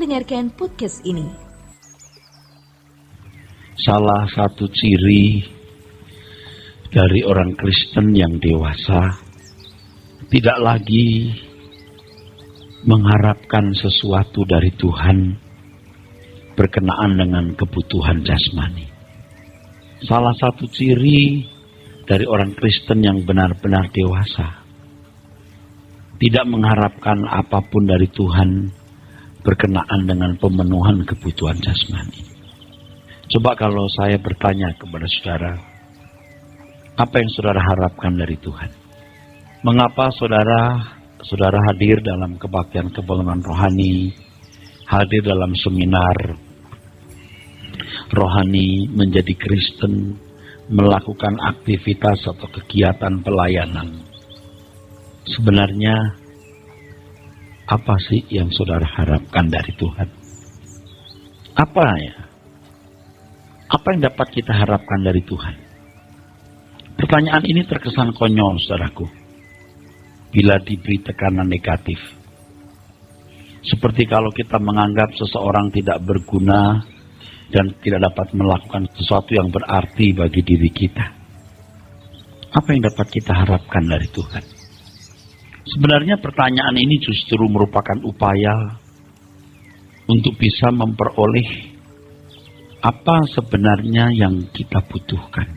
mendengarkan podcast ini. Salah satu ciri dari orang Kristen yang dewasa tidak lagi mengharapkan sesuatu dari Tuhan berkenaan dengan kebutuhan jasmani. Salah satu ciri dari orang Kristen yang benar-benar dewasa tidak mengharapkan apapun dari Tuhan berkenaan dengan pemenuhan kebutuhan jasmani. Coba kalau saya bertanya kepada saudara, apa yang saudara harapkan dari Tuhan? Mengapa saudara hadir dalam kebaktian kebangunan rohani, hadir dalam seminar rohani, menjadi Kristen, melakukan aktivitas atau kegiatan pelayanan? Sebenarnya apa sih yang saudara harapkan dari Tuhan? Apa ya? Apa yang dapat kita harapkan dari Tuhan? Pertanyaan ini terkesan konyol, saudaraku, bila diberi tekanan negatif. Seperti kalau kita menganggap seseorang tidak berguna dan tidak dapat melakukan sesuatu yang berarti bagi diri kita. Apa yang dapat kita harapkan dari Tuhan? Sebenarnya pertanyaan ini justru merupakan upaya untuk bisa memperoleh apa sebenarnya yang kita butuhkan.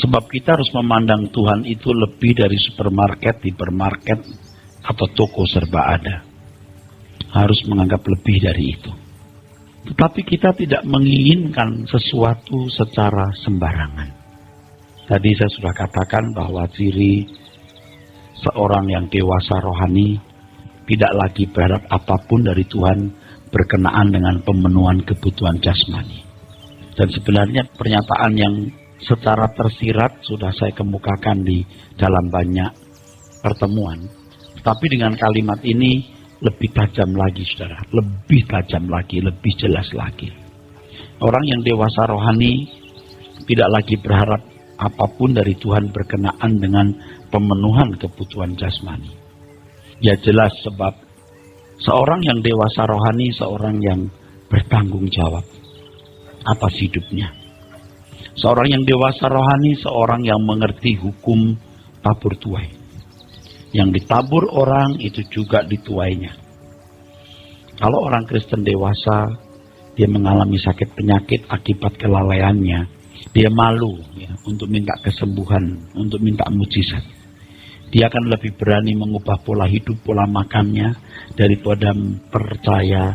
Sebab kita harus memandang Tuhan itu lebih dari supermarket, hipermarket, atau toko serba ada. Harus menganggap lebih dari itu. Tetapi kita tidak menginginkan sesuatu secara sembarangan. Tadi saya sudah katakan bahwa ciri seorang yang dewasa rohani tidak lagi berharap apapun dari Tuhan berkenaan dengan pemenuhan kebutuhan jasmani. Dan sebenarnya pernyataan yang secara tersirat sudah saya kemukakan di dalam banyak pertemuan. Tapi dengan kalimat ini lebih tajam lagi, saudara. Lebih tajam lagi, lebih jelas lagi. Orang yang dewasa rohani tidak lagi berharap apapun dari Tuhan berkenaan dengan pemenuhan kebutuhan jasmani. Ya jelas, sebab seorang yang dewasa rohani, seorang yang bertanggung jawab atas hidupnya. Seorang yang dewasa rohani, seorang yang mengerti hukum tabur tuai. Yang ditabur orang itu juga dituainya. Kalau orang Kristen dewasa, dia mengalami sakit penyakit akibat kelalaiannya, dia malu ya, untuk minta kesembuhan, untuk minta mujizat. Dia akan lebih berani mengubah pola hidup, pola makannya, daripada percaya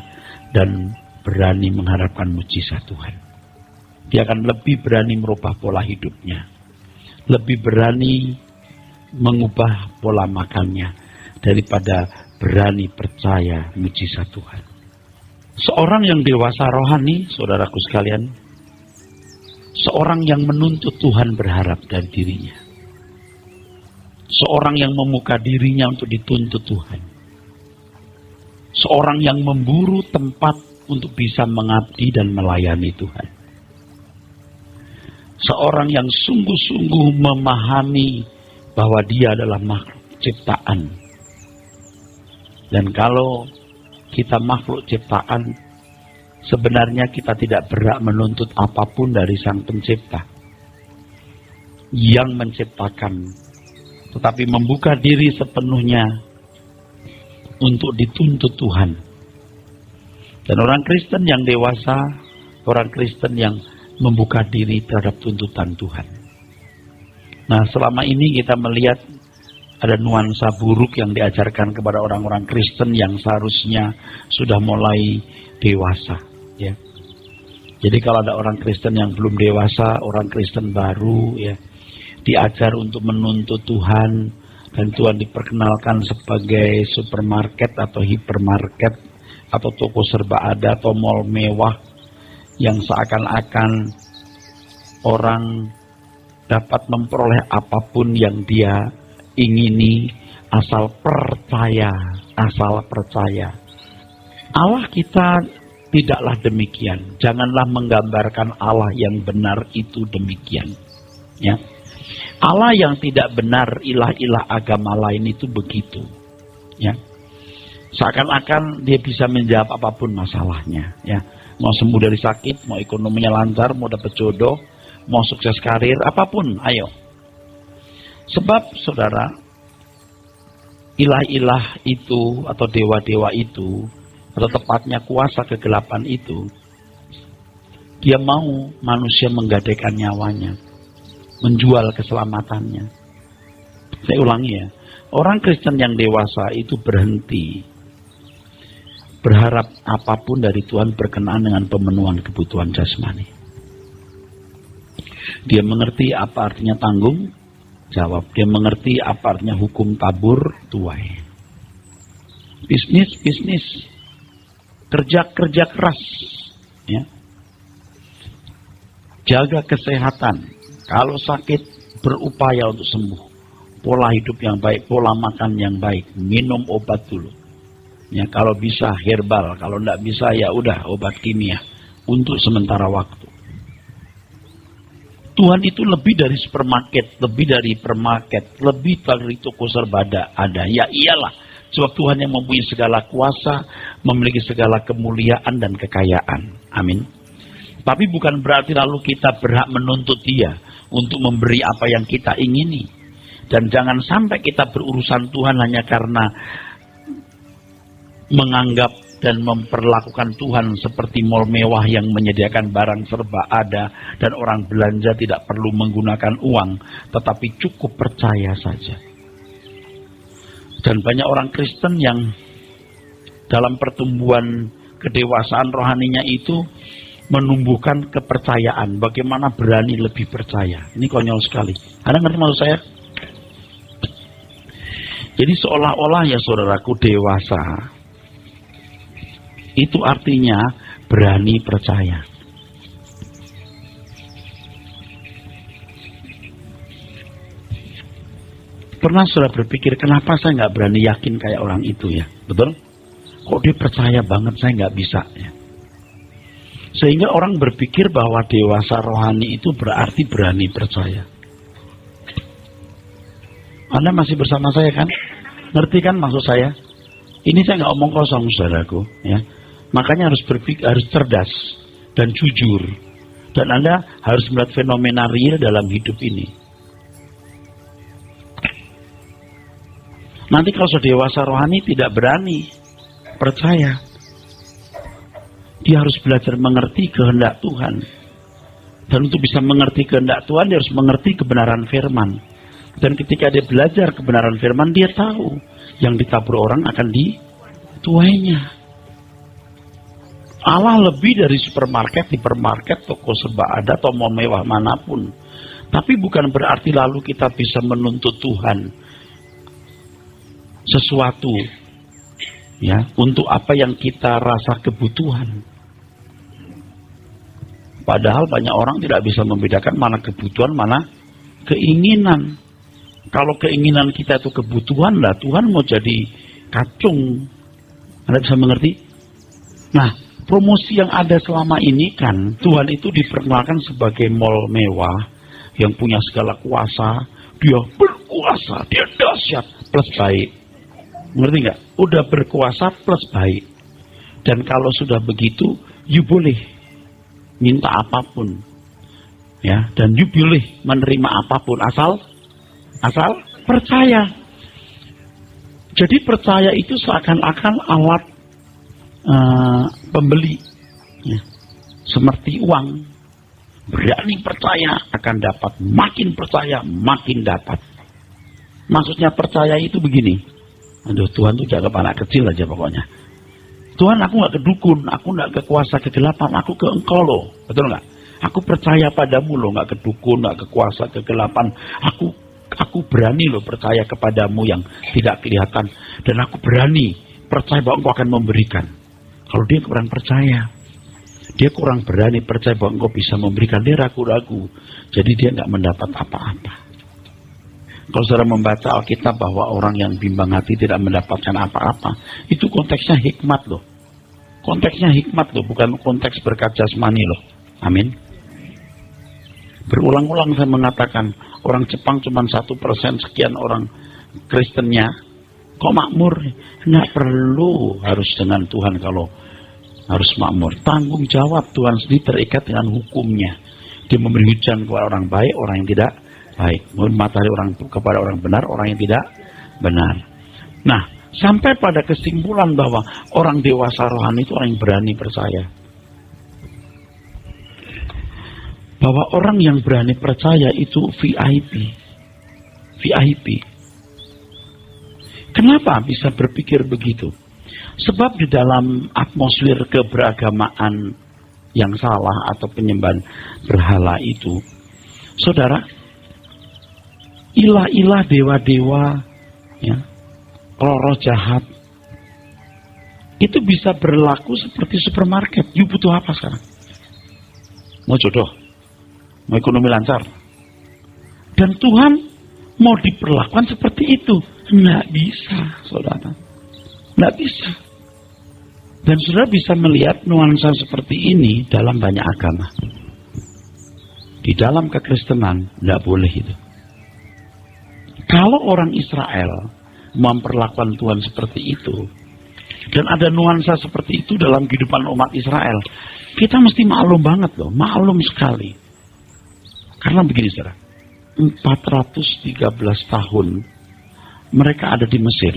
dan berani mengharapkan mujizat Tuhan. Dia akan lebih berani merubah pola hidupnya, lebih berani mengubah pola makannya daripada berani percaya mujizat Tuhan. Seorang yang dewasa rohani, saudaraku sekalian, seorang yang menuntut Tuhan berharap dari dirinya. Seorang yang membuka dirinya untuk dituntut Tuhan. Seorang yang memburu tempat untuk bisa mengabdi dan melayani Tuhan. Seorang yang sungguh-sungguh memahami bahwa dia adalah makhluk ciptaan. Dan kalau kita makhluk ciptaan, sebenarnya kita tidak berhak menuntut apapun dari Sang Pencipta yang menciptakan, tetapi membuka diri sepenuhnya untuk dituntut Tuhan. Dan orang Kristen yang dewasa, orang Kristen yang membuka diri terhadap tuntutan Tuhan. Nah, selama ini kita melihat ada nuansa buruk yang diajarkan kepada orang-orang Kristen yang seharusnya sudah mulai dewasa. Ya. Jadi kalau ada orang Kristen yang belum dewasa, orang Kristen baru, ya, diajar untuk menuntut Tuhan, dan Tuhan diperkenalkan sebagai supermarket atau hipermarket atau toko serba ada atau mall mewah yang seakan-akan orang dapat memperoleh apapun yang dia ingini asal percaya, asal percaya. Allah kita tidaklah demikian. Janganlah menggambarkan Allah yang benar itu demikian. Ya. Allah yang tidak benar, ilah-ilah agama lain itu begitu. Ya. Seakan-akan dia bisa menjawab apapun masalahnya, ya. Mau sembuh dari sakit, mau ekonominya lancar, mau dapat jodoh, mau sukses karir, apapun, ayo. Sebab saudara, ilah-ilah itu atau dewa-dewa itu, atau tepatnya kuasa kegelapan itu, dia mau manusia menggadaikan nyawanya, menjual keselamatannya. Saya ulangi ya, orang Kristen yang dewasa itu berhenti berharap apapun dari Tuhan berkenaan dengan pemenuhan kebutuhan jasmani. Dia mengerti apa artinya tanggung jawab. Dia mengerti apa artinya hukum tabur tuai. Bisnis, kerja keras, ya. Jaga kesehatan. Kalau sakit, berupaya untuk sembuh. Pola hidup yang baik, pola makan yang baik, minum obat dulu. Ya, kalau bisa herbal, kalau tidak bisa ya udah obat kimia untuk sementara waktu. Tuhan itu lebih dari supermarket, lebih dari permarket, lebih dari toko serbada ada. Ya iyalah, sebab Tuhan yang mempunyai segala kuasa, memiliki segala kemuliaan dan kekayaan. Amin. Tapi bukan berarti lalu kita berhak menuntut Dia untuk memberi apa yang kita ingini. Dan jangan sampai kita berurusan Tuhan hanya karena menganggap dan memperlakukan Tuhan seperti mall mewah yang menyediakan barang serba ada dan orang belanja tidak perlu menggunakan uang, tetapi cukup percaya saja. Dan banyak orang Kristen yang dalam pertumbuhan kedewasaan rohaninya itu menumbuhkan kepercayaan, bagaimana berani lebih percaya. Ini konyol sekali. Anda ngerti maksud saya? Jadi seolah-olah ya saudaraku, dewasa itu artinya berani percaya. Pernah sudah berpikir, kenapa saya nggak berani yakin kayak orang itu ya? Betul? Kok dia percaya banget, saya nggak bisa ya? Sehingga orang berpikir bahwa dewasa rohani itu berarti berani percaya. Anda masih bersama saya kan? Ngerti kan maksud saya? Ini saya nggak omong kosong saudaraku ya. Makanya harus berpikir, harus cerdas dan jujur. Dan Anda harus melihat fenomena real dalam hidup ini. Nanti kalau sudah dewasa rohani tidak berani percaya. Dia harus belajar mengerti kehendak Tuhan. Dan untuk bisa mengerti kehendak Tuhan, dia harus mengerti kebenaran firman. Dan ketika dia belajar kebenaran firman, dia tahu yang ditabur orang akan dituainya. Allah lebih dari supermarket, hipermarket, toko serba ada, atau mall mewah manapun. Tapi bukan berarti lalu kita bisa menuntut Tuhan sesuatu ya untuk apa yang kita rasa kebutuhan. Padahal banyak orang tidak bisa membedakan mana kebutuhan, mana keinginan. Kalau keinginan kita itu kebutuhan lah, Tuhan mau jadi kacung. Anda bisa mengerti? Nah, promosi yang ada selama ini kan, Tuhan itu diperkenalkan sebagai mall mewah yang punya segala kuasa. Dia berkuasa, dia dahsyat plus baik. Ngerti nggak? Udah berkuasa plus baik. Dan kalau sudah begitu, you boleh minta apapun, ya. Dan you boleh menerima apapun asal percaya. Jadi percaya itu seakan-akan alat pembeli, ya. Seperti uang. Berani percaya akan dapat, makin percaya makin dapat. Maksudnya percaya itu begini. Aduh, Tuhan tuh jaga anak kecil aja pokoknya. Tuhan, aku nggak ke dukun, aku nggak ke kuasa kegelapan, aku ke Engkau loh, betul nggak? Aku percaya padamu loh, nggak ke dukun, nggak ke kuasa kegelapan. Aku berani loh percaya kepadamu yang tidak kelihatan, dan aku berani percaya bahwa Engkau akan memberikan. Kalau dia kurang percaya, dia kurang berani percaya bahwa Engkau bisa memberikan, dia ragu-ragu, jadi dia nggak mendapat apa-apa. Kalau saudara membaca Alkitab bahwa orang yang bimbang hati tidak mendapatkan apa-apa, itu konteksnya hikmat loh. Konteksnya hikmat loh, bukan konteks berkat jasmani loh. Amin. Berulang-ulang saya mengatakan, orang Jepang cuma 1% sekian orang Kristennya, Kok makmur? Nggak perlu harus dengan Tuhan kalau harus makmur. Tanggung jawab Tuhan sendiri terikat dengan hukumnya. Dia memberi hujan kepada orang baik, orang yang tidak baik. Memberi matahari kepada orang benar, orang yang tidak benar. Nah, sampai pada kesimpulan bahwa orang dewasa rohani itu orang yang berani percaya. Bahwa orang yang berani percaya itu VIP. VIP. Kenapa bisa berpikir begitu? Sebab di dalam atmosfer keberagamaan yang salah atau penyembahan berhala itu, saudara, ilah-ilah, dewa-dewa, ya, roh-roh jahat, itu bisa berlaku seperti supermarket. You butuh apa sekarang? Mau jodoh? Mau ekonomi lancar? Dan Tuhan mau diperlakukan seperti itu. Nggak bisa, saudara. Nggak bisa. Dan saudara bisa melihat nuansa seperti ini dalam banyak agama. Di dalam kekristenan, nggak boleh itu. Kalau orang Israel memperlakukan Tuhan seperti itu, dan ada nuansa seperti itu dalam kehidupan umat Israel, kita mesti maklum banget loh, maklum sekali. Karena begini saudara, 413 tahun mereka ada di Mesir.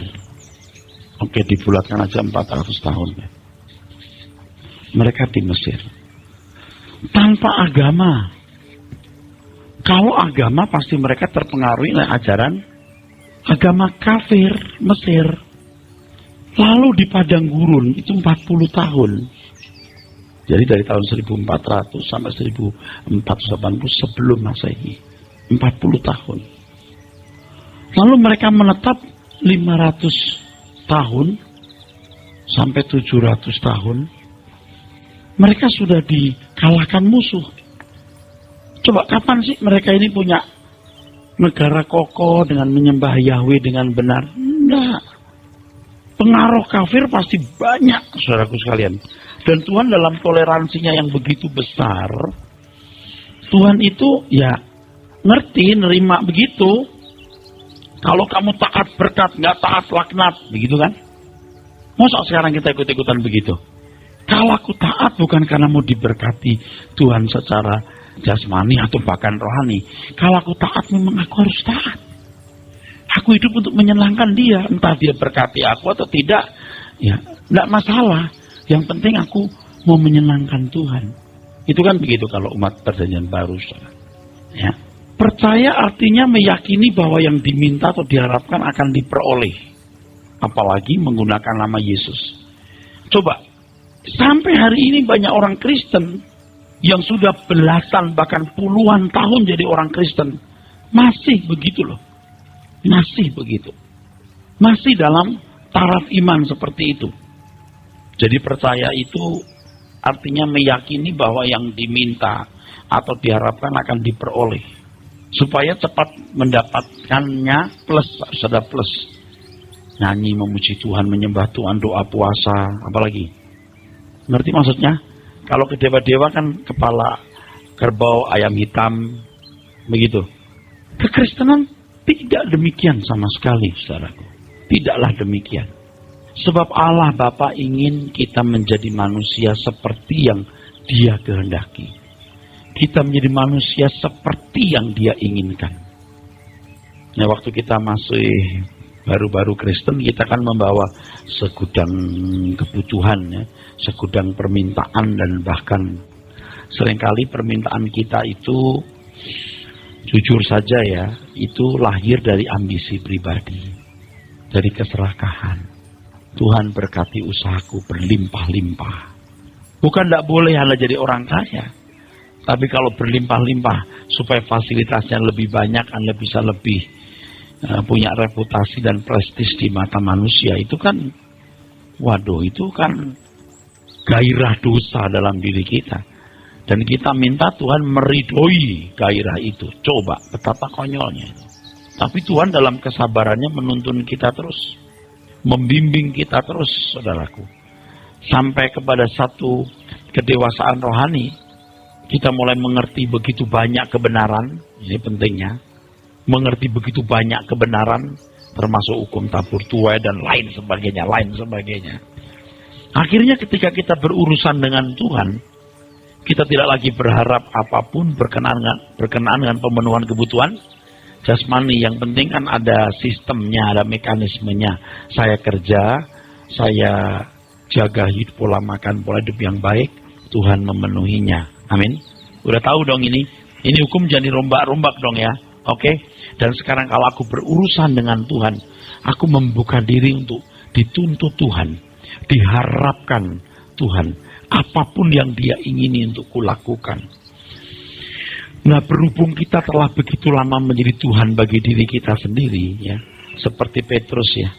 Oke, dibulatkan aja 400 tahun. Mereka di Mesir. Tanpa agama. Kalau agama pasti mereka terpengaruhi oleh ajaran agama kafir Mesir. Lalu di padang gurun itu 40 tahun. Jadi dari tahun 1400 sampai 1480 sebelum Masehi. 40 tahun. Lalu mereka menetap 500 tahun sampai 700 tahun. Mereka sudah dikalahkan musuh. Coba kapan sih mereka ini punya negara kokoh dengan menyembah Yahweh dengan benar? Enggak. Pengaruh kafir pasti banyak, saudaraku sekalian. Dan Tuhan dalam toleransinya yang begitu besar, Tuhan itu ya ngerti, nerima begitu. Kalau kamu taat berkat, nggak taat laknat, begitu kan? Masa sekarang kita ikut-ikutan begitu? Kalau aku taat bukan karena mau diberkati Tuhan secara jasmani atau bahkan rohani. Kalau aku taat memang aku harus taat. Aku hidup untuk menyenangkan dia, entah dia berkati aku atau tidak, ya nggak masalah. Yang penting aku mau menyenangkan Tuhan. Itu kan begitu kalau umat perjanjian baru. Ya. Percaya artinya meyakini bahwa yang diminta atau diharapkan akan diperoleh. Apalagi menggunakan nama Yesus. Coba, sampai hari ini banyak orang Kristen yang sudah belasan bahkan puluhan tahun jadi orang Kristen. Masih begitu loh. Masih begitu. Masih dalam taraf iman seperti itu. Jadi percaya itu artinya meyakini bahwa yang diminta atau diharapkan akan diperoleh. Supaya cepat mendapatkannya plus, sudah plus. Nyanyi, memuji Tuhan, menyembah Tuhan, doa puasa, apalagi. Ngerti maksudnya? Kalau ke dewa-dewa kan kepala kerbau, ayam hitam, begitu. Kekristenan tidak demikian sama sekali, saudaraku. Tidaklah demikian. Sebab Allah Bapa ingin kita menjadi manusia seperti yang Dia kehendaki. Kita menjadi manusia seperti yang Dia inginkan. Nah, waktu kita masih baru-baru Kristen, kita kan membawa segudang kebutuhan, ya, segudang permintaan, dan bahkan seringkali permintaan kita itu, jujur saja ya, itu lahir dari ambisi pribadi, dari keserakahan. Tuhan berkati usahaku berlimpah-limpah. Bukan tidak boleh hanya jadi orang kaya, tapi kalau berlimpah-limpah supaya fasilitasnya lebih banyak, Anda bisa lebih punya reputasi dan prestis di mata manusia. Itu kan, waduh, itu kan gairah dosa dalam diri kita. Dan kita minta Tuhan meridhoi gairah itu. Coba, betapa konyolnya itu. Tapi Tuhan dalam kesabarannya menuntun kita terus. Membimbing kita terus, saudaraku. Sampai kepada satu kedewasaan rohani, kita mulai mengerti begitu banyak kebenaran. Ini pentingnya. Mengerti begitu banyak kebenaran termasuk hukum tabur tuai dan lain sebagainya. Akhirnya ketika kita berurusan dengan Tuhan, kita tidak lagi berharap apapun berkenaan dengan pemenuhan kebutuhan jasmani. Yang penting kan ada sistemnya, ada mekanismenya. Saya kerja, saya jaga hidup, pola makan, pola hidup yang baik, Tuhan memenuhinya. Amin. Udah tahu dong ini hukum jadi rombak-rombak dong ya. Oke. Dan sekarang kalau aku berurusan dengan Tuhan, aku membuka diri untuk dituntut Tuhan, diharapkan Tuhan. Apapun yang Dia ingini untuk kulakukan. Nah, berhubung kita telah begitu lama menjadi Tuhan bagi diri kita sendiri, ya, seperti Petrus ya,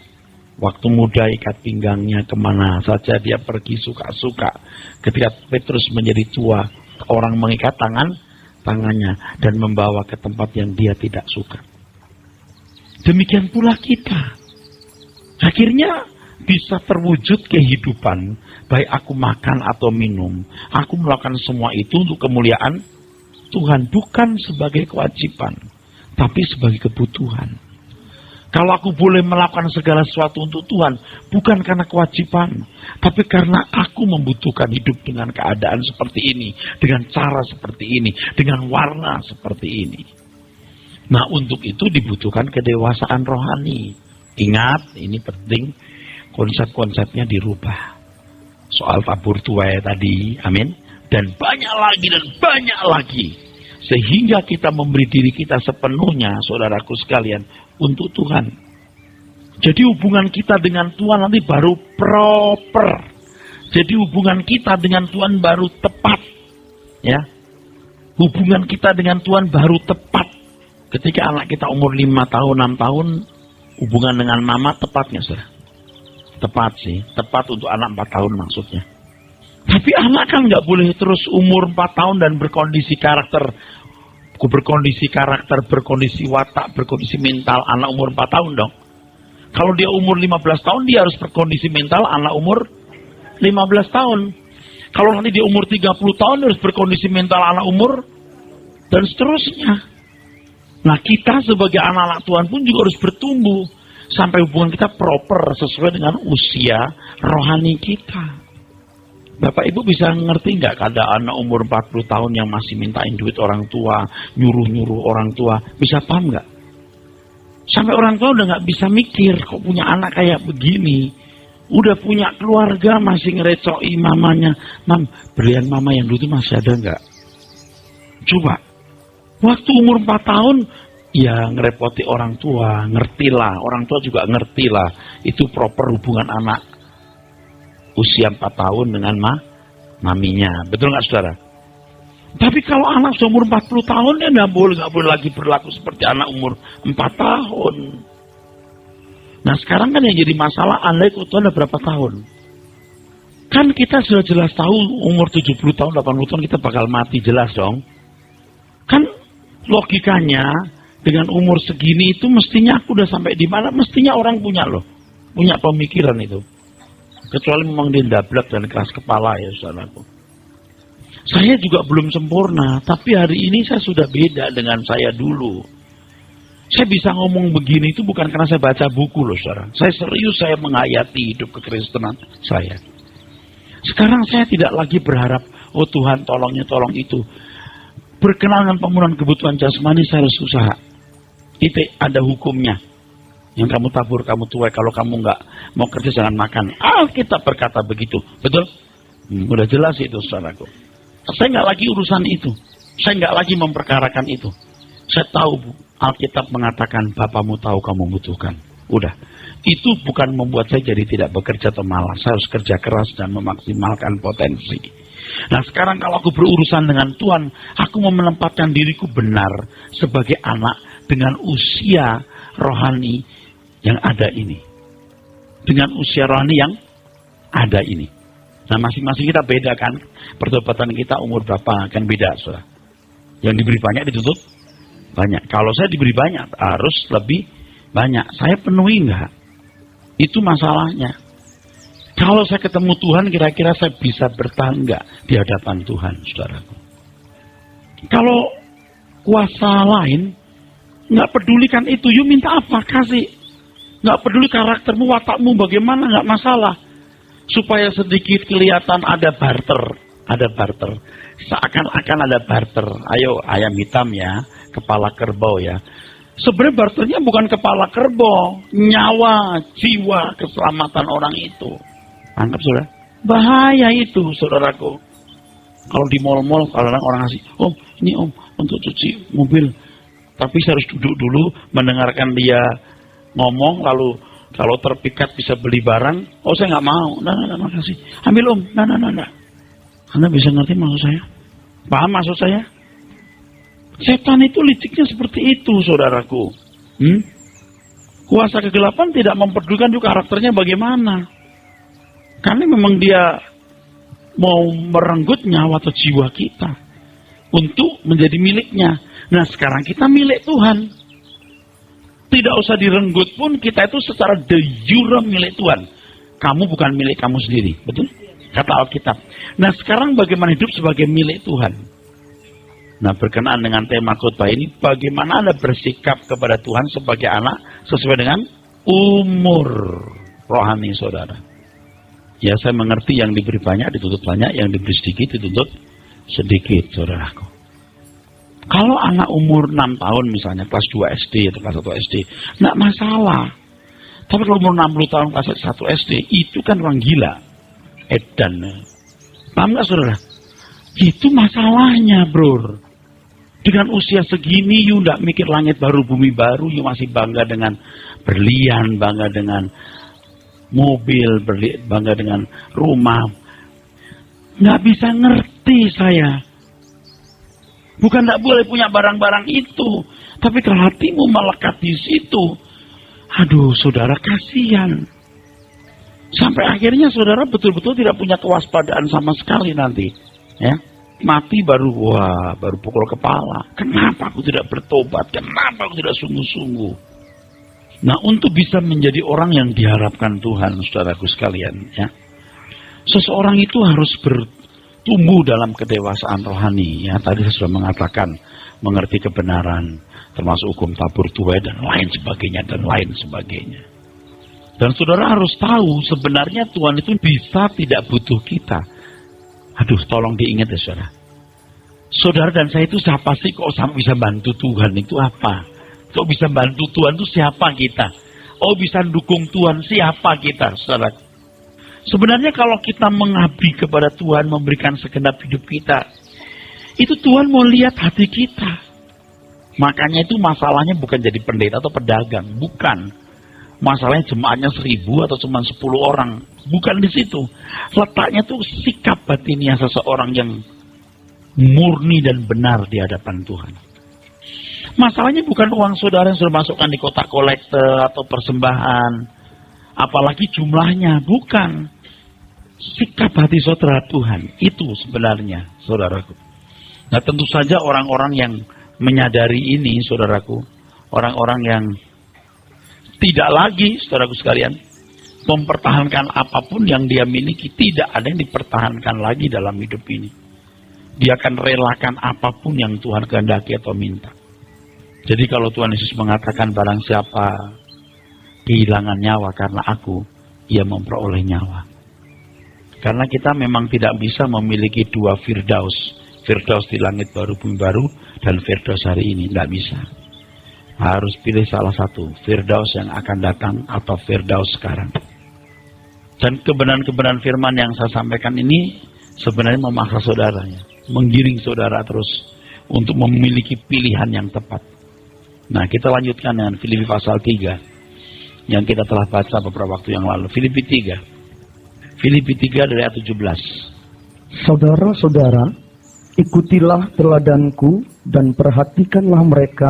waktu muda ikat pinggangnya kemana saja dia pergi suka-suka. Ketika Petrus menjadi tua, orang mengikat tangannya dan membawa ke tempat yang dia tidak suka. Demikian pula kita. Akhirnya bisa terwujud kehidupan, baik aku makan atau minum, aku melakukan semua itu untuk kemuliaan Tuhan, bukan sebagai kewajiban, tapi sebagai kebutuhan. Kalau aku boleh melakukan segala sesuatu untuk Tuhan, bukan karena kewajiban, tapi karena aku membutuhkan hidup dengan keadaan seperti ini, dengan cara seperti ini, dengan warna seperti ini. Nah, untuk itu dibutuhkan kedewasaan rohani. Ingat, ini penting, konsep-konsepnya dirubah. Soal tabur tuai tadi, amin. Dan banyak lagi. Sehingga kita memberi diri kita sepenuhnya, saudaraku sekalian, untuk Tuhan. Jadi hubungan kita dengan Tuhan nanti baru proper. Jadi hubungan kita dengan Tuhan baru tepat. Ya. Hubungan kita dengan Tuhan baru tepat. Ketika anak kita umur 5 tahun, 6 tahun, hubungan dengan mama tepatnya, saudara. Tepat sih, tepat untuk anak 4 tahun maksudnya. Tapi anak kan nggak boleh terus umur 4 tahun dan berkondisi karakter, berkondisi watak, berkondisi mental anak umur 4 tahun dong. Kalau dia umur 15 tahun, dia harus berkondisi mental anak umur 15 tahun. Kalau nanti dia umur 30 tahun, dia harus berkondisi mental anak umur, dan seterusnya. Nah, kita sebagai anak-anak Tuhan pun juga harus bertumbuh sampai hubungan kita proper sesuai dengan usia rohani kita. Bapak Ibu bisa ngerti nggak kada anak umur 40 tahun yang masih mintain duit orang tua, nyuruh-nyuruh orang tua, bisa paham nggak? Sampai orang tua udah nggak bisa mikir, kok punya anak kayak begini. Udah punya keluarga masih ngerecoi mamanya. Mam, berian mama yang dulu itu masih ada nggak? Coba, waktu umur 4 tahun, ya ngerepoti orang tua, ngertilah. Orang tua juga ngertilah. Itu proper hubungan anak usia 4 tahun dengan maminya. Betul nggak saudara? Tapi kalau anak seumur 40 tahun, dia nggak boleh lagi berlaku seperti anak umur 4 tahun. Nah sekarang kan yang jadi masalah, Anda ikut Tuhan ada berapa tahun? Kan kita sudah jelas tahu umur 70 tahun, 80 tahun kita bakal mati, jelas dong. Kan logikanya dengan umur segini itu mestinya aku udah sampai di mana? Mestinya orang punya pemikiran itu. Kecuali memang dia dablek dan keras kepala ya saudaraku. Saya juga belum sempurna, tapi hari ini saya sudah beda dengan saya dulu. Saya bisa ngomong begini itu bukan karena saya baca buku loh saudara. Saya serius, saya menghayati hidup kekristenan saya. Sekarang saya tidak lagi berharap, oh Tuhan tolongnya tolong itu. Berkenaan dengan pemenuhan kebutuhan jasmani saya harus usaha. Itu ada hukumnya. Yang kamu tabur, kamu tuai. Kalau kamu nggak mau kerja jangan makan. Alkitab berkata begitu, betul? Udah jelas itu saudaraku. Saya nggak lagi urusan itu. Saya nggak lagi memperkarakan itu. Saya tahu Alkitab mengatakan Bapamu tahu kamu butuhkan. Udah. Itu bukan membuat saya jadi tidak bekerja atau malas. Saya harus kerja keras dan memaksimalkan potensi. Nah sekarang kalau aku berurusan dengan Tuhan, aku mau menempatkan diriku benar sebagai anak dengan usia rohani yang ada ini. Dengan usia rohani yang ada ini. Nah masing-masing kita beda kan. Pertobatan kita umur berapa kan beda saudara. Yang diberi banyak ditutup banyak. Kalau saya diberi banyak harus lebih banyak. Saya penuhi enggak? Itu masalahnya. Kalau saya ketemu Tuhan kira-kira saya bisa bertahan enggak di hadapan Tuhan saudaraku. Kalau kuasa lain enggak pedulikan itu, yuk minta apa kasih. Nggak peduli karaktermu, watakmu bagaimana, nggak masalah. Supaya sedikit kelihatan ada barter. Ada barter. Seakan-akan ada barter. Ayo ayam hitam ya, kepala kerbau ya. Sebenarnya barternya bukan kepala kerbau. Nyawa, jiwa, keselamatan orang itu. Anggap saudara. Bahaya itu saudaraku. Kalau di mal-mal, kalau orang ngasih, om ini om untuk cuci mobil. Tapi saya harus duduk dulu mendengarkan dia ngomong, lalu kalau terpikat bisa beli barang. Oh saya nggak mau. Nah, makasih. Ambil om. Nah. Anda bisa ngerti maksud saya? Paham maksud saya? Setan itu liciknya seperti itu, saudaraku. Kuasa kegelapan tidak mempedulikan juga karakternya bagaimana. Karena memang dia mau merenggut nyawa atau jiwa kita untuk menjadi miliknya. Nah sekarang kita milik Tuhan. Tidak usah direnggut pun kita itu secara de jure milik Tuhan. Kamu bukan milik kamu sendiri, betul? Kata Alkitab. Nah sekarang bagaimana hidup sebagai milik Tuhan? Nah berkenaan dengan tema khotbah ini, bagaimana Anda bersikap kepada Tuhan sebagai anak sesuai dengan umur rohani saudara. Ya saya mengerti yang diberi banyak dituntut banyak, yang diberi sedikit dituntut sedikit saudaraku. Kalau anak umur 6 tahun misalnya, kelas 2 SD atau kelas 1 SD, enggak masalah. Tapi kalau umur 60 tahun kelas 1 SD, itu kan orang gila. Edan. Paham gak saudara? Itu masalahnya bro. Dengan usia segini, you enggak mikir langit baru, bumi baru, you masih bangga dengan berlian, bangga dengan mobil, bangga dengan rumah. Nggak bisa ngerti saya. Bukan nggak boleh punya barang-barang itu, tapi kalau hatimu melekat di situ, aduh saudara kasihan. Sampai akhirnya saudara betul-betul tidak punya kewaspadaan sama sekali nanti. Ya, mati baru pukul kepala. Kenapa aku tidak bertobat? Kenapa aku tidak sungguh-sungguh? Nah, untuk bisa menjadi orang yang diharapkan Tuhan, saudaraku sekalian, ya, seseorang itu harus bertumbuh dalam kedewasaan rohani. Ya, tadi saya sudah mengatakan mengerti kebenaran, termasuk hukum tabur tuai dan lain sebagainya dan lain sebagainya. Dan saudara harus tahu sebenarnya Tuhan itu bisa tidak butuh kita. Aduh, tolong diingat ya saudara. Saudara dan saya itu siapa sih kok sampai bisa bantu Tuhan itu apa? Kok bisa bantu Tuhan itu siapa kita? Oh bisa dukung Tuhan siapa kita saudara? Sebenarnya kalau kita mengabdi kepada Tuhan, memberikan segenap hidup kita, itu Tuhan mau lihat hati kita. Makanya itu masalahnya bukan jadi pendeta atau pedagang, bukan. Masalahnya jemaatnya 1000 atau cuma 10 orang, bukan di situ. Letaknya tuh sikap batinnya seseorang yang murni dan benar di hadapan Tuhan. Masalahnya bukan uang saudara yang sudah masukkan di kotak kolektor atau persembahan, apalagi jumlahnya, bukan. Sikap hati saudara Tuhan, itu sebenarnya saudaraku. Nah tentu saja orang-orang yang menyadari ini saudaraku, orang-orang yang tidak lagi saudaraku sekalian mempertahankan apapun yang dia miliki, tidak ada yang dipertahankan lagi dalam hidup ini. Dia akan relakan apapun yang Tuhan kehendaki atau minta. Jadi kalau Tuhan Yesus mengatakan barang siapa kehilangan nyawa karena aku, ia memperoleh nyawa. Karena kita memang tidak bisa memiliki dua Firdaus. Firdaus di langit baru, bumi baru, dan Firdaus hari ini. Tidak bisa. Harus pilih salah satu. Firdaus yang akan datang atau Firdaus sekarang. Dan kebenaran-kebenaran firman yang saya sampaikan ini sebenarnya memaksa saudaranya. Menggiring saudara terus untuk memiliki pilihan yang tepat. Nah kita lanjutkan dengan Filipi pasal 3. Yang kita telah baca beberapa waktu yang lalu. Filipi 3. Filipi 3 dari ayat 17. Saudara-saudara, ikutilah teladanku dan perhatikanlah mereka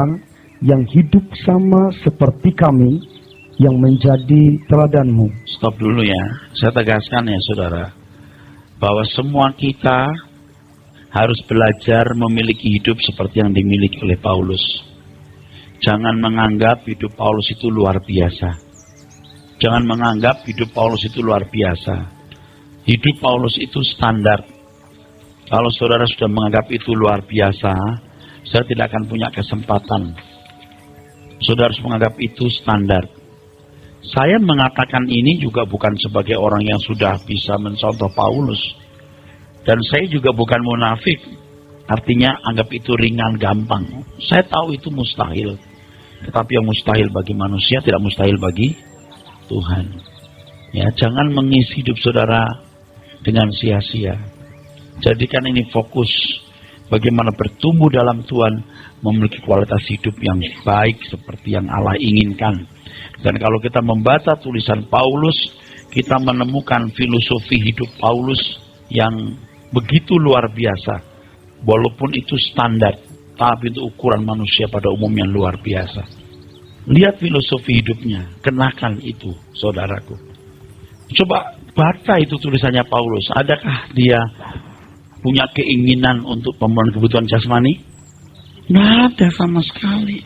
yang hidup sama seperti kami, yang menjadi teladanmu. Stop dulu ya, saya tegaskan ya saudara, bahwa semua kita harus belajar memiliki hidup seperti yang dimiliki oleh Paulus. Jangan menganggap hidup Paulus itu luar biasa. Jangan menganggap hidup Paulus itu luar biasa. Hidup Paulus itu standar. Kalau saudara sudah menganggap itu luar biasa, saudara tidak akan punya kesempatan. Saudara harus menganggap itu standar. Saya mengatakan ini juga bukan sebagai orang yang sudah bisa mencontoh Paulus. Dan saya juga bukan munafik. Artinya anggap itu ringan, gampang. Saya tahu itu mustahil. Tetapi yang mustahil bagi manusia tidak mustahil bagi Tuhan. Ya, jangan mengisi hidup saudara dengan sia-sia. Jadikan ini fokus. Bagaimana bertumbuh dalam Tuhan, memiliki kualitas hidup yang baik seperti yang Allah inginkan. Dan kalau kita membaca tulisan Paulus, kita menemukan filosofi hidup Paulus yang begitu luar biasa. Walaupun itu standar, tapi itu ukuran manusia pada umumnya luar biasa. Lihat filosofi hidupnya, kenakan itu, saudaraku. Coba baca itu tulisannya Paulus. Adakah dia punya keinginan untuk pemenuhan kebutuhan jasmani? Nggak ada sama sekali.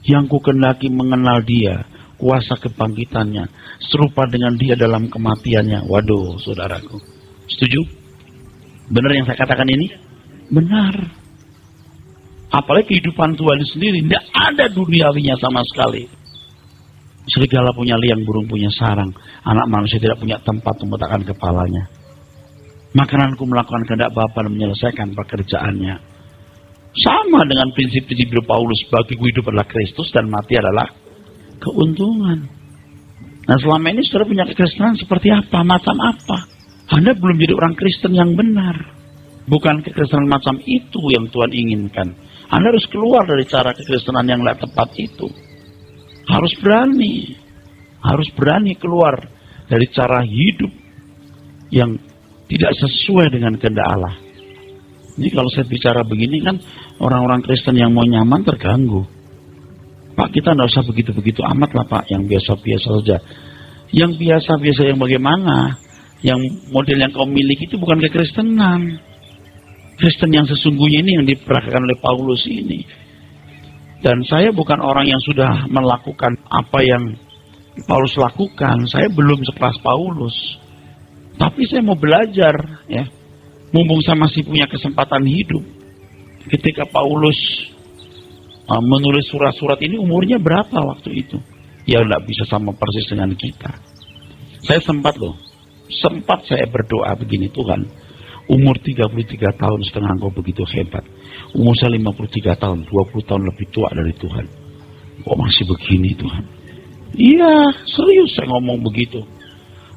Yang ku kendaki mengenal dia, kuasa kebangkitannya, serupa dengan dia dalam kematiannya. Waduh, saudaraku. Setuju? Benar yang saya katakan ini? Benar. Apalagi kehidupan Tuhan sendiri, tidak ada duniawinya sama sekali. Serigala punya liang, burung punya sarang. Anak manusia tidak punya tempat untuk meletakkan kepalanya. Makananku melakukan kehendak Bapa dan menyelesaikan pekerjaannya. Sama dengan prinsip-prinsip hidup Paulus. Bagiku hidup adalah Kristus dan mati adalah keuntungan. Nah, selama ini saudara punya kekristenan seperti apa? Macam apa? Anda belum jadi orang Kristen yang benar. Bukan kekristenan macam itu yang Tuhan inginkan. Anda harus keluar dari cara kekristenan yang tidak tepat itu. Harus berani. Harus berani keluar dari cara hidup yang tidak sesuai dengan kehendak Allah. Ini kalau saya bicara begini kan orang-orang Kristen yang mau nyaman terganggu. Pak, kita tidak usah begitu-begitu amat lah Pak, yang biasa-biasa saja. Yang biasa-biasa yang bagaimana? Yang model yang kau miliki itu bukan kekristenan. Kristen yang sesungguhnya ini yang diperagakan oleh Paulus ini. Dan saya bukan orang yang sudah melakukan apa yang Paulus lakukan. Saya belum sekelas Paulus. Tapi saya mau belajar, ya. Mumpung saya masih punya kesempatan hidup. Ketika Paulus menulis surat-surat ini, umurnya berapa waktu itu? Ya, tidak bisa sama persis dengan kita. Saya sempat saya berdoa begini, Tuhan, umur 33 tahun setengah Engkau begitu hebat. Umur saya 53 tahun, 20 tahun lebih tua dari Tuhan. Kok masih begini, Tuhan? Iya, serius saya ngomong begitu.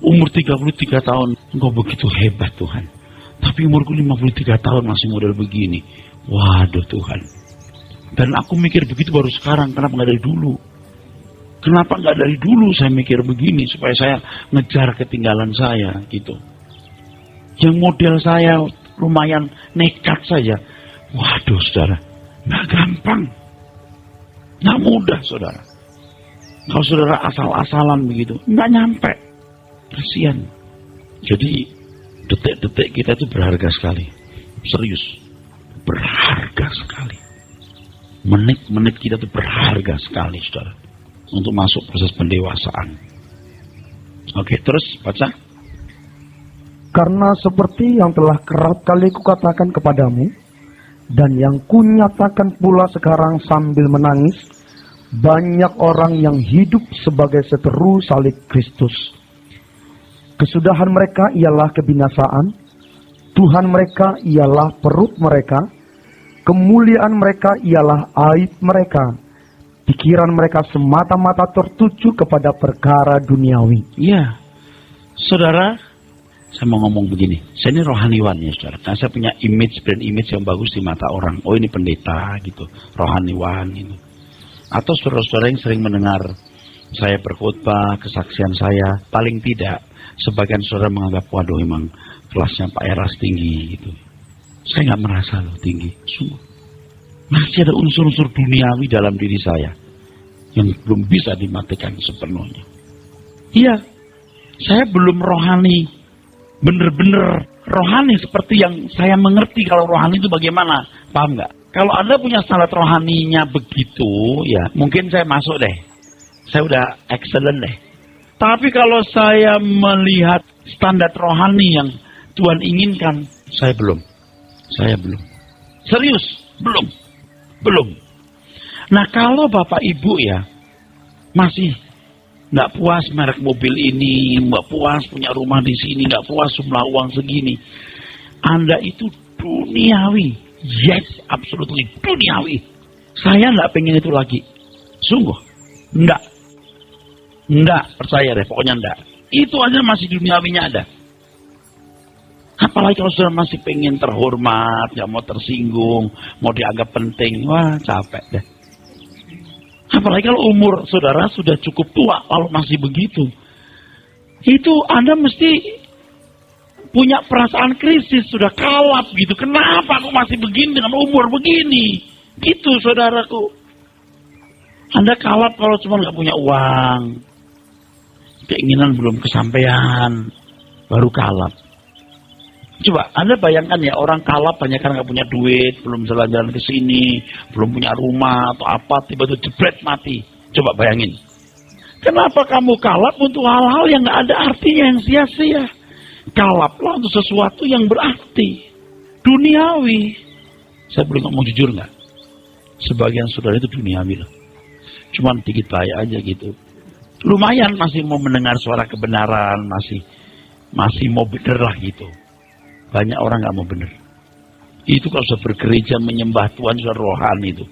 Umur 33 tahun, Engkau begitu hebat Tuhan. Tapi umurku 53 tahun masih model begini. Waduh Tuhan. Dan aku mikir begitu baru sekarang, kenapa nggak dari dulu? Kenapa nggak dari dulu saya mikir begini, supaya saya ngejar ketinggalan saya, gitu. Yang model saya lumayan nekat saja. Waduh saudara, nggak gampang. Nggak mudah saudara. Kalau saudara asal-asalan begitu, nggak nyampe. Kasihan. Jadi detik-detik kita itu berharga sekali. Serius. Berharga sekali. Menit-menit kita itu berharga sekali, saudara. Untuk masuk proses pendewasaan. Oke, terus baca. Karena seperti yang telah kerap kali kukatakan kepadamu, dan yang kunyatakan pula sekarang sambil menangis, banyak orang yang hidup sebagai seteru salib Kristus. Kesudahan mereka ialah kebinasaan, Tuhan mereka ialah perut mereka, kemuliaan mereka ialah aib mereka, pikiran mereka semata-mata tertuju kepada perkara duniawi. Iya, saudara, saya mau ngomong begini, saya ini rohaniwan ya saudara, nah, saya punya brand image yang bagus di mata orang. Oh ini pendeta gitu, rohaniwan gitu. Atau saudara-saudara yang sering mendengar saya berkhotbah, kesaksian saya, paling tidak sebagian saudara menganggap, waduh emang kelasnya Pak Eras tinggi gitu. Saya nggak merasa loh tinggi, sungguh. Masih ada unsur-unsur duniawi dalam diri saya yang belum bisa dimatikan sepenuhnya. Iya, saya belum rohani, bener-bener rohani seperti yang saya mengerti kalau rohani itu bagaimana, paham nggak? Kalau Anda punya standar rohaninya begitu, ya mungkin saya masuk deh. Saya udah excellent deh. Tapi kalau saya melihat standar rohani yang Tuhan inginkan, saya belum. Serius, belum. Nah kalau Bapak Ibu ya, masih nggak puas merek mobil ini, nggak puas punya rumah di sini, nggak puas jumlah uang segini. Anda itu duniawi. Yes, absolutely duniawi. Saya nggak pengen itu lagi. Sungguh. Enggak, percaya deh, pokoknya enggak. Itu aja masih duniawinya ada. Apalagi kalau sudah masih pengen terhormat, ya mau tersinggung, mau dianggap penting, wah capek deh. Apalagi kalau umur saudara sudah cukup tua, kalau masih begitu. Itu Anda mesti punya perasaan krisis, sudah kalap gitu. Kenapa aku masih begini dengan umur begini? Gitu saudaraku. Anda kalap kalau cuma nggak punya uang. Keinginan belum kesampaian, baru kalap. Coba Anda bayangkan ya, orang kalap banyak kan nggak punya duit, belum jalan-jalan ke sini, belum punya rumah atau apa, tiba-tiba jebret mati. Coba bayangin. Kenapa kamu kalap untuk hal-hal yang nggak ada artinya, yang sia-sia? Kalaplah untuk sesuatu yang berarti, duniawi. Saya boleh ngomong jujur nggak? Sebagian saudara itu duniawi loh. Cuman dikit bahaya aja gitu. Lumayan masih mau mendengar suara kebenaran, masih mau bener lah gitu. Banyak orang nggak mau bener. Itu kalau sudah bergereja menyembah Tuhan sudah rohani itu.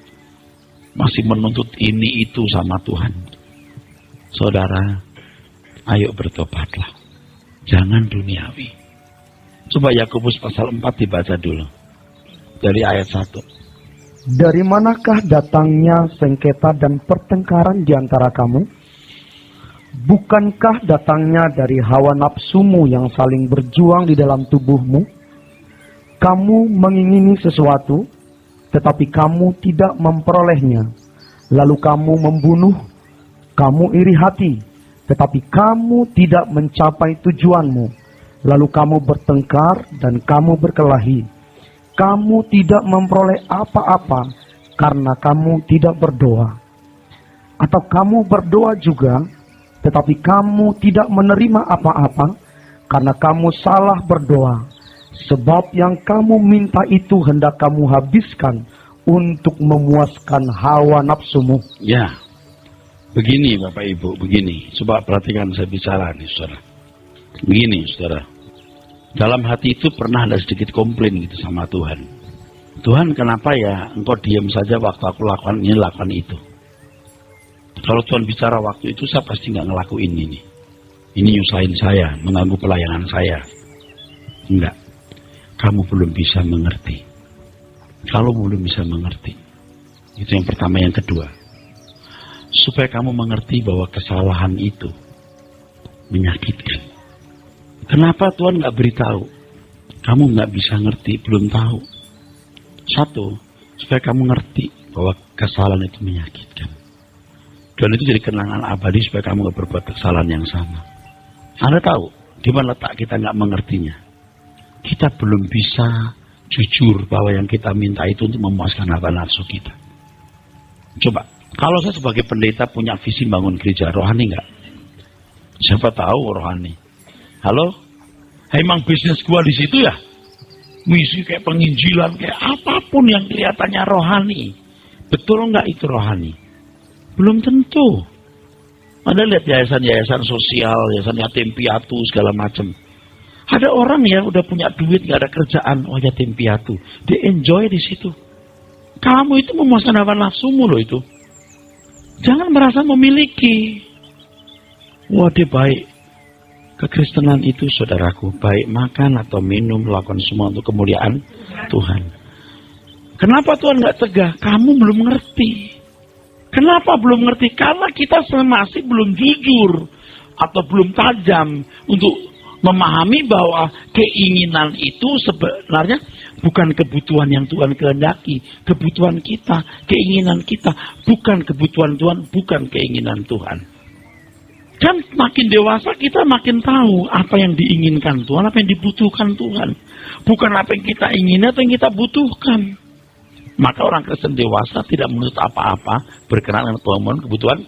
Masih menuntut ini itu sama Tuhan. Saudara, ayo bertobatlah. Jangan duniawi. Coba Yakobus pasal 4 dibaca dulu. Dari ayat 1. Dari manakah datangnya sengketa dan pertengkaran di antara kamu? Bukankah datangnya dari hawa nafsumu yang saling berjuang di dalam tubuhmu? Kamu mengingini sesuatu, tetapi kamu tidak memperolehnya. Lalu kamu membunuh, kamu iri hati, tetapi kamu tidak mencapai tujuanmu. Lalu kamu bertengkar dan kamu berkelahi. Kamu tidak memperoleh apa-apa karena kamu tidak berdoa. Atau kamu berdoa juga, tetapi kamu tidak menerima apa-apa karena kamu salah berdoa. Sebab yang kamu minta itu hendak kamu habiskan untuk memuaskan hawa nafsumu. Ya, begini Bapak Ibu, begini. Coba perhatikan saya bicara nih saudara. Begini saudara. Dalam hati itu pernah ada sedikit komplain gitu sama Tuhan. Tuhan, kenapa ya engkau diam saja waktu aku lakukan ini, lakukan itu. Kalau Tuhan bicara waktu itu, saya pasti nggak ngelakuin ini. Ini nyusahin saya, mengganggu pelayanan saya. Enggak. Kamu belum bisa mengerti. Kalau belum bisa mengerti. Itu yang pertama. Yang kedua. Supaya kamu mengerti bahwa kesalahan itu menyakitkan. Kenapa Tuhan nggak beritahu? Kamu nggak bisa ngerti, belum tahu. Satu, supaya kamu ngerti bahwa kesalahan itu menyakitkan. Dan itu jadi kenangan abadi supaya kamu gak berbuat kesalahan yang sama. Anda tahu, di mana letak kita gak mengertinya. Kita belum bisa jujur bahwa yang kita minta itu untuk memuaskan hawa nafsu kita. Coba, kalau saya sebagai pendeta punya visi bangun gereja, rohani gak? Siapa tahu rohani. Halo? Emang bisnis gua di situ ya? Misi kayak penginjilan, kayak apapun yang kelihatannya rohani. Betul gak itu rohani? Belum tentu. Anda lihat yayasan-yayasan sosial, yayasan yatim piatu, segala macam. Ada orang ya udah punya duit, nggak ada kerjaan, oh yatim piatu. Dia enjoy di situ. Kamu itu memuaskan hawa nafsumu loh itu. Jangan merasa memiliki. Wah dia baik. Kekristenan itu saudaraku, baik makan atau minum, lakukan semua untuk kemuliaan Tuhan. Kenapa Tuhan nggak tegah? Kamu belum ngerti. Kenapa belum ngerti? Karena kita masih belum jujur atau belum tajam untuk memahami bahwa keinginan itu sebenarnya bukan kebutuhan yang Tuhan kehendaki. Kebutuhan kita, keinginan kita, bukan kebutuhan Tuhan, bukan keinginan Tuhan. Kan makin dewasa kita makin tahu apa yang diinginkan Tuhan, apa yang dibutuhkan Tuhan. Bukan apa yang kita ingin atau yang kita butuhkan. Maka orang Kristen dewasa tidak menuntut apa-apa berkenaan dengan Tuhan, kebutuhan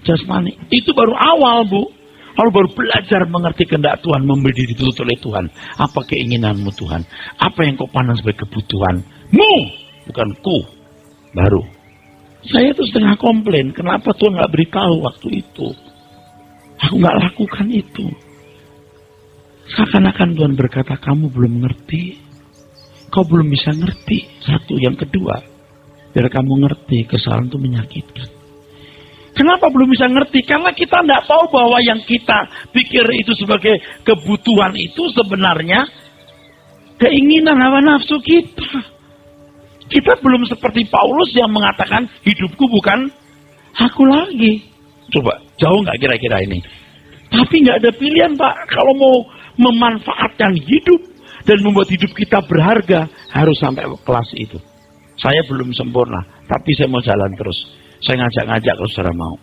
jasmani. Itu baru awal, Bu. Kalau baru belajar mengerti kehendak Tuhan, memberi diri dituntut oleh Tuhan. Apa keinginanmu Tuhan? Apa yang kau pandang sebagai kebutuhanmu? Bukan ku. Baru. Saya itu setengah komplain. Kenapa Tuhan nggak beritahu waktu itu? Aku nggak lakukan itu. Seakan-akan Tuhan berkata, kamu belum ngerti. Kau belum bisa ngerti. Satu. Yang kedua, biar kamu ngerti, kesalahan itu menyakitkan. Kenapa belum bisa ngerti? Karena kita tidak tahu bahwa yang kita pikir itu sebagai kebutuhan itu sebenarnya keinginan hawa nafsu kita. Kita belum seperti Paulus yang mengatakan hidupku bukan aku lagi. Coba, jauh nggak kira-kira ini? Tapi nggak ada pilihan, Pak. Kalau mau memanfaatkan hidup dan membuat hidup kita berharga, harus sampai kelas itu. Saya belum sempurna, tapi saya mau jalan terus. Saya ngajak-ngajak kalau saudara mau.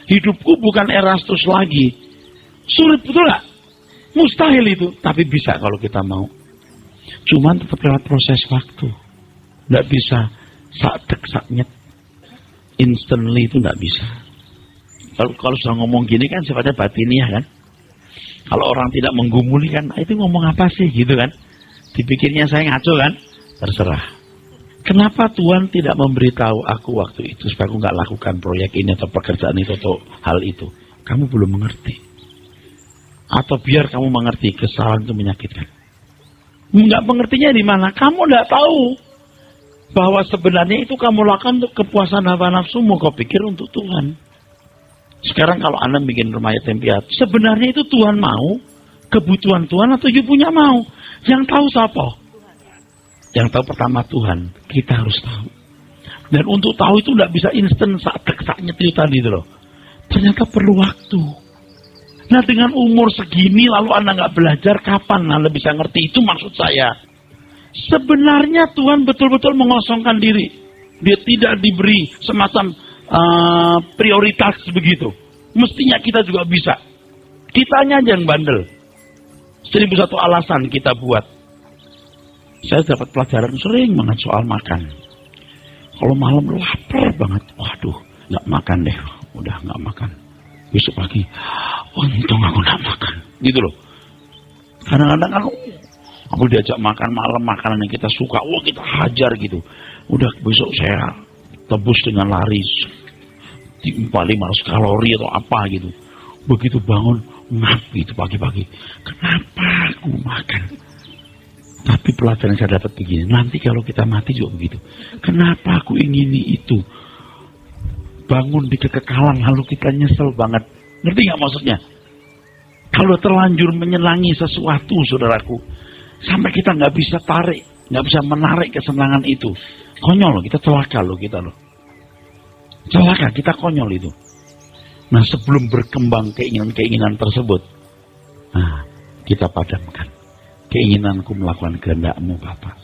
Hidupku bukan Erastus lagi. Sulit betul nggak? Mustahil itu, tapi bisa kalau kita mau. Cuman tetap lewat proses waktu. Nggak bisa sak-tek-saknyet. Instantly itu nggak bisa. Kalau sudah ngomong gini kan sifatnya batiniah kan. Kalau orang tidak menggumuli kan, itu ngomong apa sih gitu kan. Dipikirnya saya ngaco kan, terserah. Kenapa Tuhan tidak memberitahu aku waktu itu supaya aku nggak lakukan proyek ini atau pekerjaan itu atau hal itu? Kamu belum mengerti. Atau biar kamu mengerti, kesalahan itu menyakitkan. Nggak mengertinya di mana? Kamu nggak tahu bahwa sebenarnya itu kamu lakukan untuk kepuasan hawa nafsumu. Kau pikir untuk Tuhan. Sekarang kalau Anda bikin rumah yatim piatu, sebenarnya itu Tuhan mau, kebutuhan Tuhan atau you punya mau? Yang tahu siapa? Yang tahu pertama Tuhan. Kita harus tahu. Dan untuk tahu itu tidak bisa instan saat-saatnya itu tadi itu loh. Ternyata perlu waktu. Nah dengan umur segini lalu Anda nggak belajar, kapan Anda bisa ngerti? Itu maksud saya. Sebenarnya Tuhan betul-betul mengosongkan diri. Dia tidak diberi semacam prioritas begitu. Mestinya kita juga bisa. Kitanya aja yang bandel. 1001 alasan kita buat. Saya dapat pelajaran sering banget soal makan. Kalau malam lapar banget, waduh, nggak makan deh, udah nggak makan. Besok pagi, untung aku nggak makan, gitu loh. Kadang-kadang aku diajak makan malam makanan yang kita suka, wah kita hajar gitu. Udah besok saya tebus dengan lari 500 kalori atau apa gitu. Begitu bangun ngap gitu pagi-pagi. Kenapa aku makan? Tapi pelajaran saya dapat begini, nanti kalau kita mati juga begitu. Kenapa aku ingini itu? Bangun di kekekalan lalu kita nyesel banget. Ngerti nggak maksudnya? Kalau terlanjur menyenangi sesuatu, saudaraku, sampai kita nggak bisa tarik, nggak bisa menarik kesenangan itu. Konyol loh, kita celaka loh kita loh. Celaka, kita konyol itu. Nah sebelum berkembang keinginan-keinginan tersebut, nah kita padamkan. Keinginanku melakukan kehendak-Mu Bapa.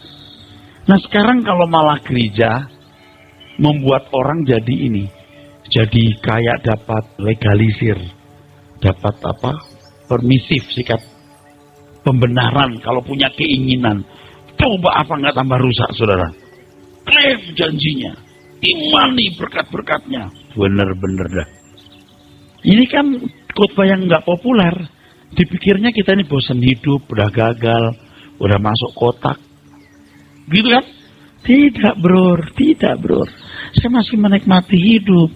Nah sekarang kalau malah gereja membuat orang jadi ini, jadi kayak dapat legalisir, dapat apa? Permisif, sikap pembenaran kalau punya keinginan. Coba apa nggak tambah rusak, saudara? Klaim janjinya, imani berkat-berkatnya, bener-bener dah. Ini kan khotbah yang nggak populer. Dipikirnya kita ini bosan hidup, udah gagal, udah masuk kotak. Gitu kan? Tidak bro, tidak bro. Saya masih menikmati hidup.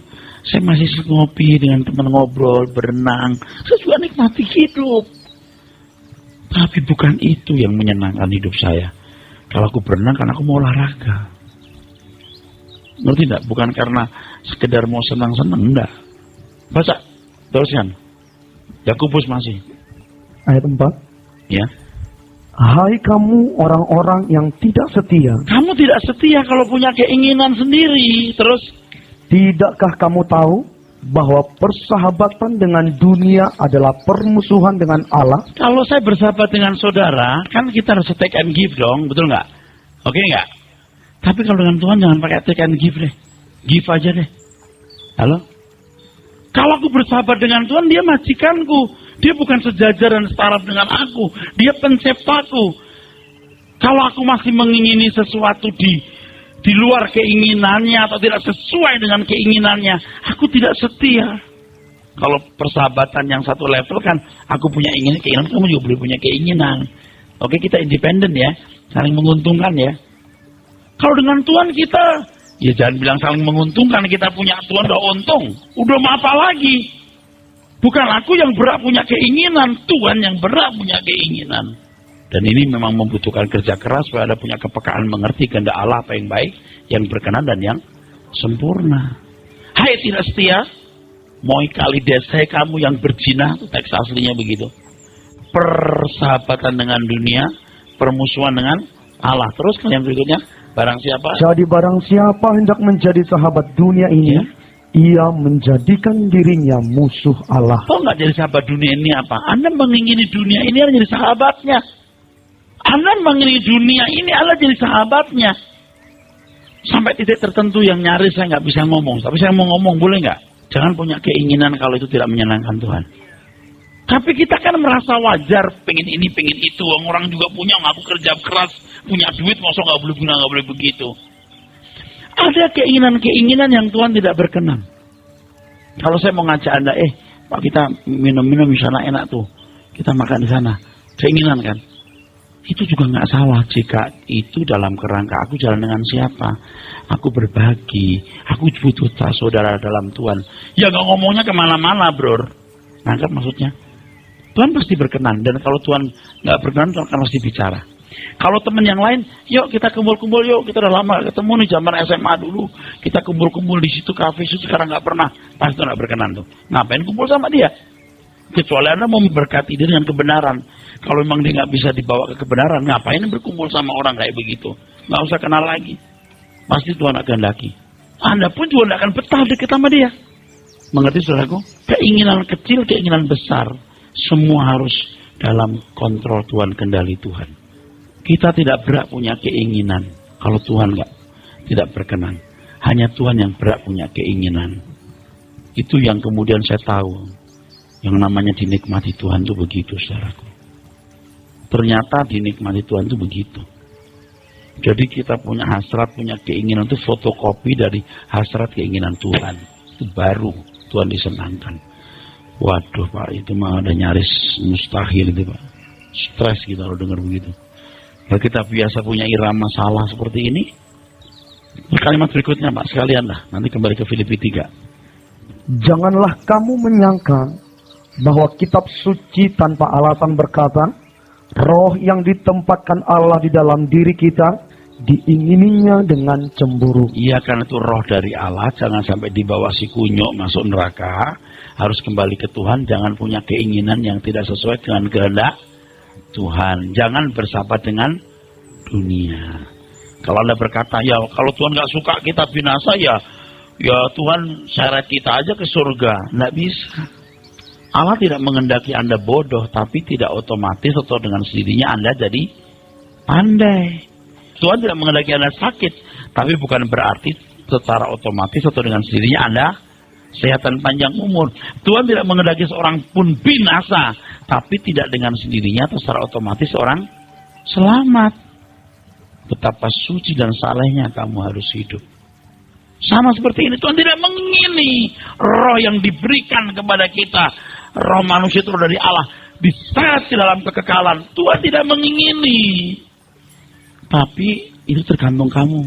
Saya masih ngopi dengan teman ngobrol, berenang. Saya juga nikmati hidup. Tapi bukan itu yang menyenangkan hidup saya. Kalau aku berenang karena aku mau olahraga. Ngerti tidak? Bukan karena sekedar mau senang-senang, enggak. Baca, teruskan. Yakobus masih. Ayat 4. Ya. Hai kamu orang-orang yang tidak setia. Kamu tidak setia kalau punya keinginan sendiri. Terus. Tidakkah kamu tahu bahwa persahabatan dengan dunia adalah permusuhan dengan Allah? Kalau saya bersahabat dengan saudara, kan kita harus take and give dong, betul nggak? Oke nggak? Tapi kalau dengan Tuhan jangan pakai take and give deh. Give aja deh. Halo? Kalau aku bersahabat dengan Tuhan, dia majikanku. Dia bukan sejajar dan setara dengan aku. Dia penciptaku. Kalau aku masih mengingini sesuatu di luar keinginannya atau tidak sesuai dengan keinginannya, aku tidak setia. Kalau persahabatan yang satu level kan, aku punya keinginan, kamu juga boleh punya keinginan. Oke, kita independen ya, saling menguntungkan ya. Kalau dengan Tuhan kita, ya jangan bilang saling menguntungkan, kita punya Tuhan udah untung, udah mau apa lagi? Bukan aku yang berhak punya keinginan, Tuhan yang berhak punya keinginan. Dan ini memang membutuhkan kerja keras supaya ada punya kepekaan mengerti kehendak Allah apa yang baik, yang berkenan dan yang sempurna. Hai tidak setia, moi kalides, hai kamu yang berzina, teks aslinya begitu. Persahabatan dengan dunia, permusuhan dengan Allah. Terus yang berikutnya, barang siapa? Jadi barang siapa hendak menjadi sahabat dunia ini, ia menjadikan dirinya musuh Allah. Kok nggak jadi sahabat dunia ini apa? Anda mengingini dunia ini, Anda jadi sahabatnya. Anda mengingini dunia ini, Anda jadi sahabatnya. Sampai titik tertentu yang nyaris saya nggak bisa ngomong. Tapi saya mau ngomong, boleh nggak? Jangan punya keinginan kalau itu tidak menyenangkan Tuhan. Tapi kita kan merasa wajar, pengen ini, pengen itu. Orang juga punya, ngaku kerja keras, punya duit, masa nggak boleh guna, nggak boleh begitu. Ada keinginan-keinginan yang Tuhan tidak berkenan. Kalau saya mau ngajak Anda, Pak kita minum-minum di sana enak tuh, kita makan di sana. Keinginan kan? Itu juga nggak salah jika itu dalam kerangka aku jalan dengan siapa. Aku berbagi, aku butuh saudara dalam Tuhan. Ya nggak ngomongnya kemana-mana, bro. Nangkep maksudnya? Tuhan pasti berkenan, dan kalau Tuhan nggak berkenan, Tuhan akan pasti bicara. Kalau teman yang lain, yuk kita kumpul-kumpul, yuk kita udah lama ketemu nih zaman SMA dulu, kita kumpul-kumpul di situ kafe situ, sekarang nggak pernah, pasti nggak berkenan tuh. Ngapain kumpul sama dia? Kecuali Anda mau memberkati dia dengan kebenaran. Kalau memang dia nggak bisa dibawa ke kebenaran, ngapain berkumpul sama orang kayak begitu? Nggak usah kenal lagi. Pasti Tuhan akan lagi. Anda pun juga nggak akan betah dekat sama dia. Mengerti saudaraku? Keinginan kecil, keinginan besar, semua harus dalam kontrol Tuhan, kendali Tuhan. Kita tidak berhak punya keinginan kalau Tuhan tidak berkenan. Hanya Tuhan yang berhak punya keinginan. Itu yang kemudian saya tahu. Yang namanya dinikmati Tuhan itu begitu, saudaraku. Ternyata dinikmati Tuhan itu begitu. Jadi kita punya hasrat, punya keinginan itu fotokopi dari hasrat keinginan Tuhan. Itu baru Tuhan disenangkan. Waduh Pak, itu mah ada nyaris mustahil itu Pak. Stres kita kalau dengar begitu. Kalau kita biasa punya irama salah seperti ini, kalimat berikutnya Pak, sekalian lah. Nanti kembali ke Filipi 3. Janganlah kamu menyangka bahwa kitab suci tanpa alasan berkata, roh yang ditempatkan Allah di dalam diri kita, diingininya dengan cemburu. Iya, karena itu roh dari Allah, jangan sampai dibawa si kunyuk masuk neraka. Harus kembali ke Tuhan, jangan punya keinginan yang tidak sesuai dengan kehendak Tuhan. Jangan bersahabat dengan dunia. Kalau Anda berkata, ya kalau Tuhan nggak suka kita binasa, ya Tuhan seret kita aja ke surga. Nggak bisa. Allah tidak mengendaki Anda bodoh, tapi tidak otomatis atau dengan sendirinya Anda jadi pandai. Tuhan tidak mengendaki Anda sakit, tapi bukan berarti secara otomatis atau dengan sendirinya Anda sehat dan panjang umur. Tuhan tidak mengendaki seorang pun binasa, tapi tidak dengan sendirinya atau secara otomatis orang selamat. Betapa suci dan salehnya kamu harus hidup. Sama seperti ini, Tuhan tidak mengingini roh yang diberikan kepada kita. Roh manusia itu dari Allah, diseret di dalam kekekalan. Tuhan tidak mengingini. Tapi itu tergantung kamu.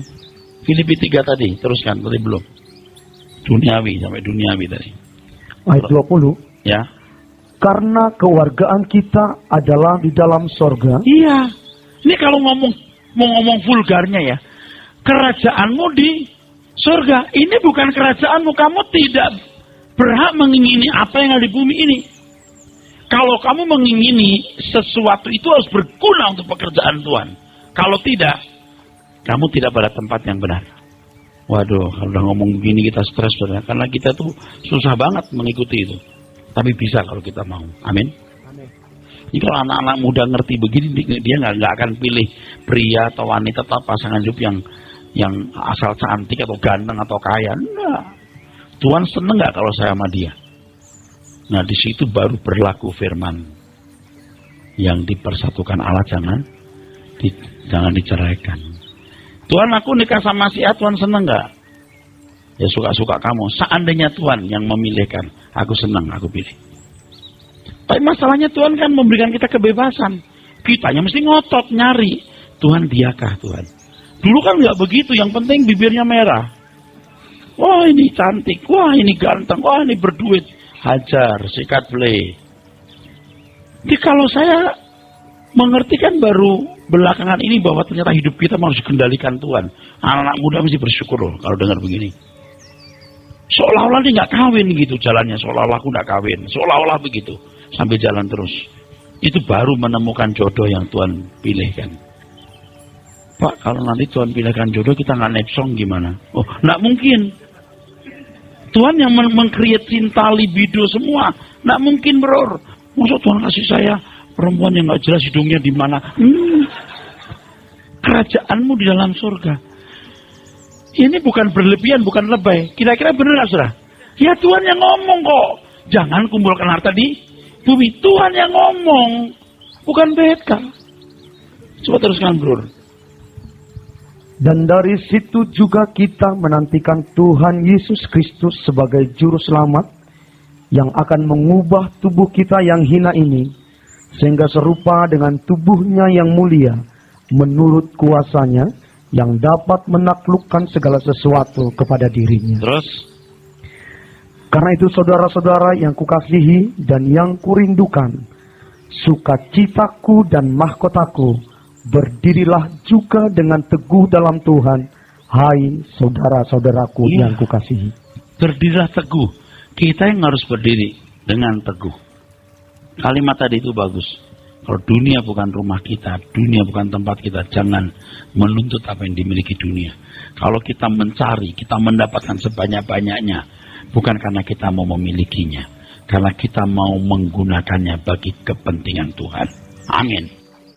Filipi 3 tadi, teruskan, tadi belum. Duniawi, sampai duniawi tadi. Ayat 20. Ya. Karena kewargaan kita adalah di dalam sorga. Iya. Ini kalau mau ngomong vulgarnya ya. Kerajaanmu di surga. Ini bukan kerajaanmu, kamu tidak berhak mengingini apa yang ada di bumi ini. Kalau kamu mengingini sesuatu itu harus berguna untuk pekerjaan Tuhan. Kalau tidak, kamu tidak pada tempat yang benar. Waduh, kalau udah ngomong begini kita stres benar. Karena kita tuh susah banget mengikuti itu. Tapi bisa kalau kita mau. Amin. Jadi kalau anak-anak muda ngerti begini, dia nggak akan pilih pria atau wanita atau pasangan hidup yang asal cantik atau ganteng atau kaya. Enggak. Tuhan seneng nggak kalau saya sama dia? Nah di situ baru berlaku firman yang dipersatukan Allah, jangan diceraikan. Tuhan aku nikah sama si A, Tuhan seneng nggak? Ya suka-suka kamu. Seandainya Tuhan yang memilihkan, aku senang, aku pilih. Tapi masalahnya Tuhan kan memberikan kita kebebasan. Kitanya mesti ngotot nyari. Tuhan diakah Tuhan? Dulu kan nggak begitu. Yang penting bibirnya merah. Wah ini cantik, wah ini ganteng, wah ini berduit. hajar, sikat belai. Jadi kalau saya mengerti kan baru belakangan ini bahwa ternyata hidup kita harus dikendalikan Tuhan. Anak-anak muda mesti bersyukur loh kalau dengar begini. Seolah-olah dia nggak kawin gitu jalannya, seolah-olah aku nggak kawin, seolah-olah begitu sambil jalan terus. Itu baru menemukan jodoh yang Tuhan pilihkan. Pak, kalau nanti Tuhan pilihkan jodoh kita nggak nepsong gimana? Oh, nggak mungkin. Tuhan yang meng-create cinta, libido semua, nggak mungkin bro. Masa Tuhan kasih saya perempuan yang nggak jelas hidungnya di mana? Kerajaanmu di dalam surga. Ini bukan berlebihan, bukan lebay. Kira-kira benar nggak saudara? Ya Tuhan yang ngomong kok. Jangan kumpulkan harta di bumi. Tuhan yang ngomong, bukan beta. Coba teruskan bro. Dan dari situ juga kita menantikan Tuhan Yesus Kristus sebagai juru selamat yang akan mengubah tubuh kita yang hina ini sehingga serupa dengan tubuhnya yang mulia menurut kuasanya yang dapat menaklukkan segala sesuatu kepada dirinya. Terus? Karena itu saudara-saudara yang kukasihi dan yang kurindukan, sukacitaku dan mahkotaku, berdirilah juga dengan teguh dalam Tuhan, hai saudara-saudaraku yang kukasihi. Berdirilah teguh. Kita yang harus berdiri dengan teguh. Kalimat tadi itu bagus. Kalau dunia bukan rumah kita, dunia bukan tempat kita, jangan menuntut apa yang dimiliki dunia. Kalau kita mencari, kita mendapatkan sebanyak-banyaknya, bukan karena kita mau memilikinya, karena kita mau menggunakannya bagi kepentingan Tuhan. Amin.